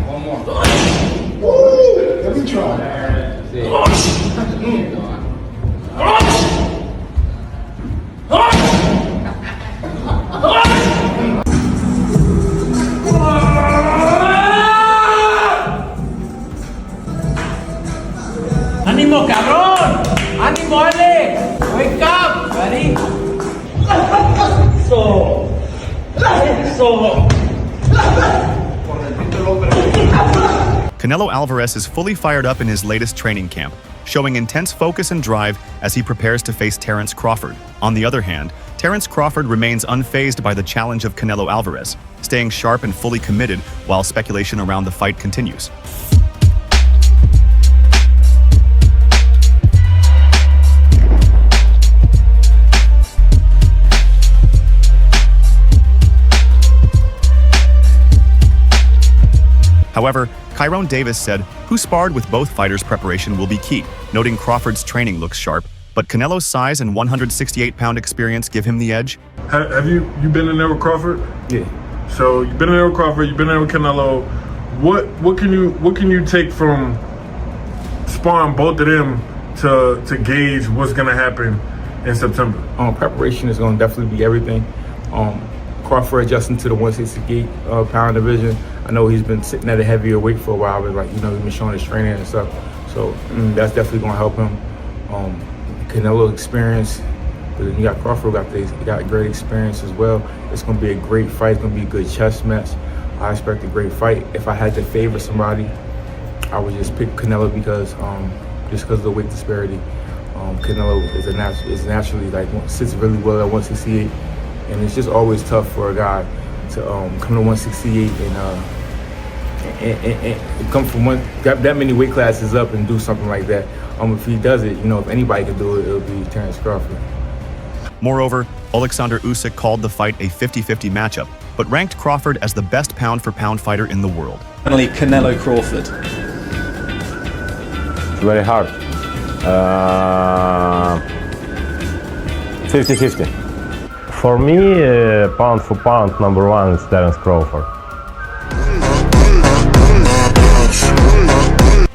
One more. Let me try. ¡Ánimo, cabrón! ¡Ánimo, Ale! ¡Wake up, buddy! Canelo Alvarez is fully fired up in his latest training camp, showing intense focus and drive as he prepares to face Terence Crawford. On the other hand, Terence Crawford remains unfazed by the challenge of Canelo Alvarez, staying sharp and fully committed while speculation around the fight continues. However, Kyron Davis said, who sparred with both fighters' preparation will be key, noting Crawford's training looks sharp, but Canelo's size and 168-pound experience give him the edge. Have you been in there with Crawford? Yeah. So you've been in there with Crawford, you've been in there with Canelo. What can you take from sparring both of them to gauge what's gonna happen in September? Preparation is gonna definitely be everything. Crawford adjusting to the 168-pound division. I know he's been sitting at a heavier weight for a while, but he's been showing his training and stuff. So that's definitely gonna help him. Canelo experience. You got Crawford, got great experience as well. It's gonna be a great fight. It's gonna be a good chess match. I expect a great fight. If I had to favor somebody, I would just pick Canelo because of the weight disparity. Canelo is naturally sits really well at 168. And it's just always tough for a guy to come to 168 and come from that many weight classes up and do something like that. If he does it, if anybody can do it, it'll be Terence Crawford. Moreover, Alexander Usyk called the fight a 50-50 matchup, but ranked Crawford as the best pound-for-pound fighter in the world. Finally, Canelo Crawford. It's very hard. 50-50. For me, pound for pound, number one is Terence Crawford.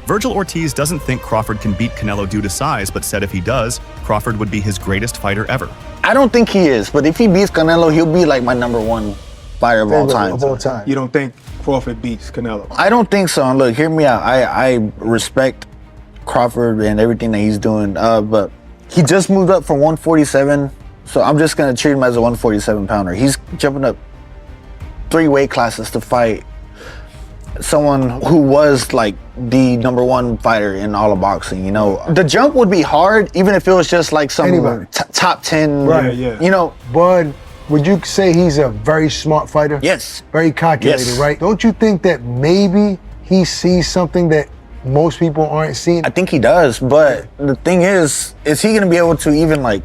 Virgil Ortiz doesn't think Crawford can beat Canelo due to size, but said if he does, Crawford would be his greatest fighter ever. I don't think he is, but if he beats Canelo, he'll be like my number one fighter of all time. You don't think Crawford beats Canelo? I don't think so. And look, hear me out. I respect Crawford and everything that he's doing, but he just moved up from 147. So I'm just gonna treat him as a 147 pounder. He's jumping up 3 weight classes to fight someone who was like the number 1 fighter in all of boxing. The jump would be hard, even if it was just like some top 10. Right. Yeah. Bud, would you say he's a very smart fighter? Yes. Very calculated, yes. Right? Don't you think that maybe he sees something that most people aren't seeing? I think he does, but the thing is he gonna be able to even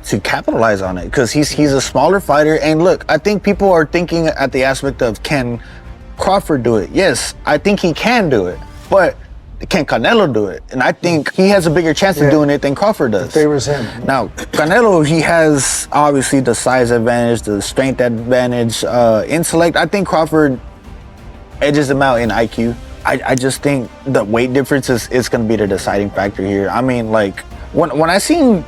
to capitalize on it? Because he's a smaller fighter. And look, I think people are thinking at the aspect of, can Crawford do it? Yes, I think he can do it, but can Canelo do it? And I think he has a bigger chance of doing it than Crawford does. It favors him. Now, Canelo, he has obviously the size advantage, the strength advantage, intellect. I think Crawford edges him out in IQ. I just think the weight difference is going to be the deciding factor here. I mean, when I seen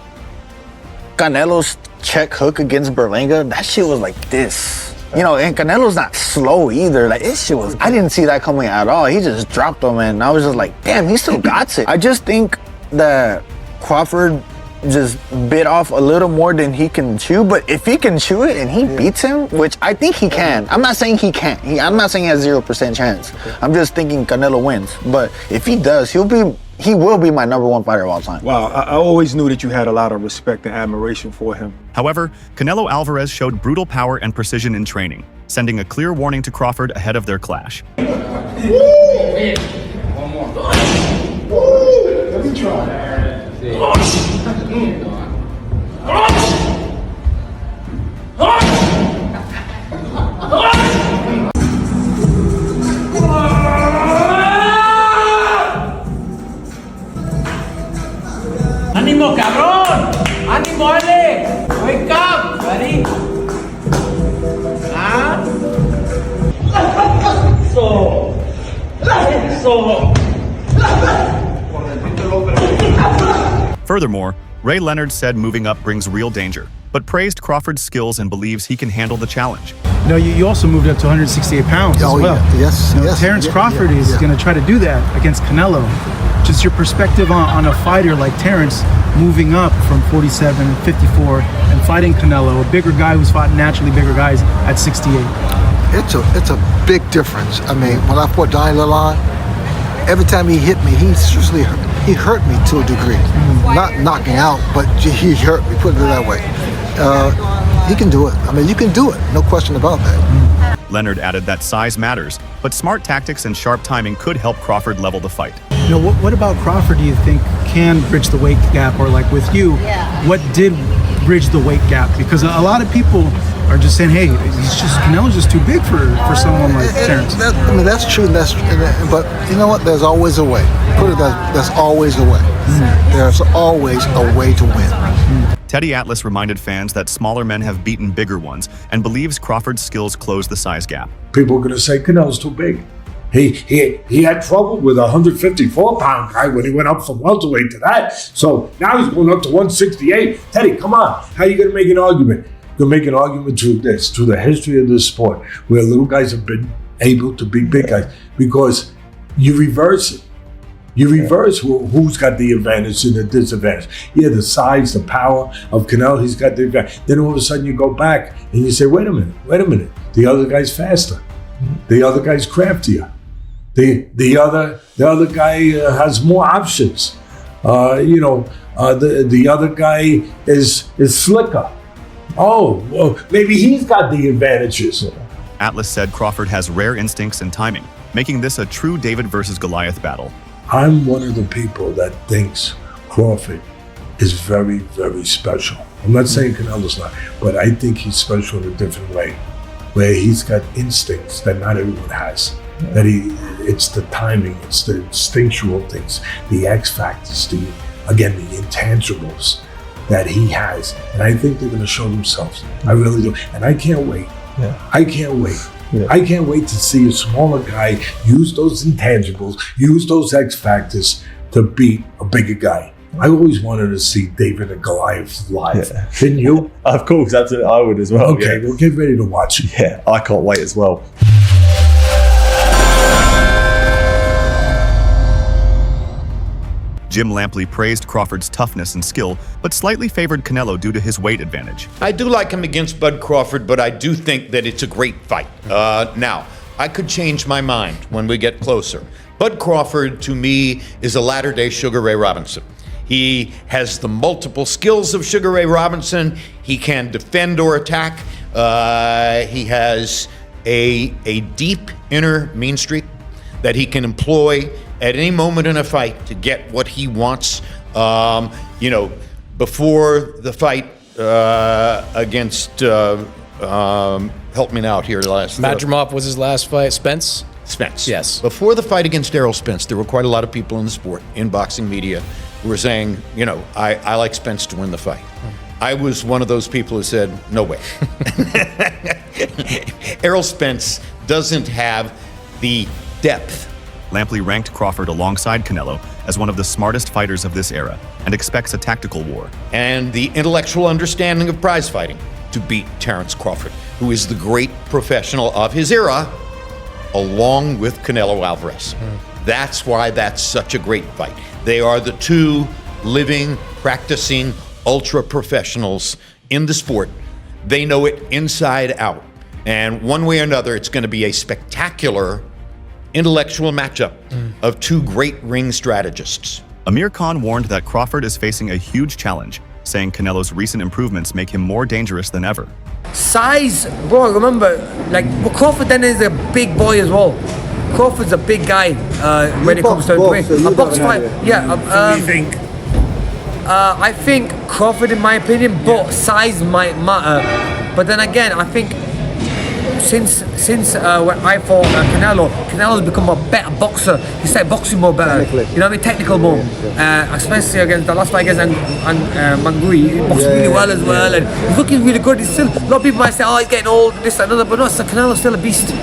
Canelo's check hook against Berlanga, that shit was like this. And Canelo's not slow either. This shit was, I didn't see that coming at all. He just dropped him, and I was just like, damn, he still got it. I just think that Crawford just bit off a little more than he can chew, but if he can chew it and he beats him, which I think he can. I'm not saying he can't. I'm not saying he has 0% chance. I'm just thinking Canelo wins. But if he does, he will be my number 1 fighter of all time. Wow, I always knew that you had a lot of respect and admiration for him. However, Canelo Alvarez showed brutal power and precision in training, sending a clear warning to Crawford ahead of their clash. One more. Let me try. ¡Ánimo, cabrón! ¡Ánimo, Ale! ¡Wake up, buddy! Furthermore, Ray Leonard said moving up brings real danger, but praised Crawford's skills and believes he can handle the challenge. You know, you also moved up to 168 pounds as well. Yes, You know, yes. Terence Crawford is going to try to do that against Canelo. Just your perspective on a fighter like Terence moving up from 47 and 54 and fighting Canelo, a bigger guy who's fought naturally bigger guys at 68. It's a big difference. I mean, when I fought Johnny Lalonde, every time he hit me, he hurt me to a degree. Not knocking out, but he hurt me, put it that way. He can do it. I mean, you can do it, no question about that. Leonard added that size matters, but smart tactics and sharp timing could help Crawford level the fight. You know, what about Crawford do you think can bridge the weight gap? Or like with you, what did bridge the weight gap? Because a lot of people are just saying, hey, Canelo's just too big for someone like Terence. I mean, that's true, but you know what? There's always a way. Put it that, there's always a way. There's always a way to win. Teddy Atlas reminded fans that smaller men have beaten bigger ones and believes Crawford's skills close the size gap. People are going to say Canelo's too big. He had trouble with a 154-pound guy when he went up from welterweight to that. So now he's going up to 168. Teddy, come on. How are you going to make an argument? You're going to make an argument through this, through the history of this sport, where little guys have been able to beat big guys, because you reverse it. You reverse who's got the advantage and the disadvantage. Yeah, the size, the power of Canelo, he's got the advantage. Then all of a sudden you go back and you say, wait a minute. The other guy's faster. The other guy's craftier. The other guy has more options. The other guy is slicker. Oh, well, maybe he's got the advantages. Atlas said Crawford has rare instincts and timing, making this a true David versus Goliath battle. I'm one of the people that thinks Crawford is very, very special. I'm not saying Canelo's not, but I think he's special in a different way, where he's got instincts that not everyone has. That it's the timing, it's the instinctual things, the X factors, the intangibles that he has. And I think they're going to show themselves. I really do. And I can't wait. I can't wait. I can't wait to see a smaller guy use those intangibles, use those X factors to beat a bigger guy. I always wanted to see David and Goliath live. Didn't you? Of course, absolutely. I would as well. Okay, well, get ready to watch it. Yeah, I can't wait as well. Jim Lampley praised Crawford's toughness and skill, but slightly favored Canelo due to his weight advantage. I do like him against Bud Crawford, but I do think that it's a great fight. Now, I could change my mind when we get closer. Bud Crawford, to me, is a latter-day Sugar Ray Robinson. He has the multiple skills of Sugar Ray Robinson. He can defend or attack. He has a deep inner mean streak that he can employ at any moment in a fight to get what he wants. Before the fight against, help me out here, Madrimov was his last fight. Spence? Spence. Yes. Before the fight against Errol Spence, there were quite a lot of people in the sport, in boxing media, who were saying, I like Spence to win the fight. I was one of those people who said, no way. Errol Spence doesn't have the depth. Lampley ranked Crawford alongside Canelo as one of the smartest fighters of this era and expects a tactical war. And the intellectual understanding of prize fighting to beat Terence Crawford, who is the great professional of his era, along with Canelo Alvarez. That's why that's such a great fight. They are the two living, practicing, ultra professionals in the sport. They know it inside out. And one way or another, it's going to be a spectacular intellectual matchup of two great ring strategists. Amir Khan warned that Crawford is facing a huge challenge, saying Canelo's recent improvements make him more dangerous than ever. Size, bro, remember, Crawford then is a big boy as well. Crawford's a big guy when it comes to the ring. A box fight, what do you think? I think Crawford, in my opinion, but size might matter. But then again, I think since when I fought Canelo's become a better boxer. He started boxing more better. Technical more. Especially against the last fight against Mangui. He boxed really well as well, and he's looking really good. He's still, a lot of people might say, oh, he's getting old, this and another, but no, Canelo's still a beast.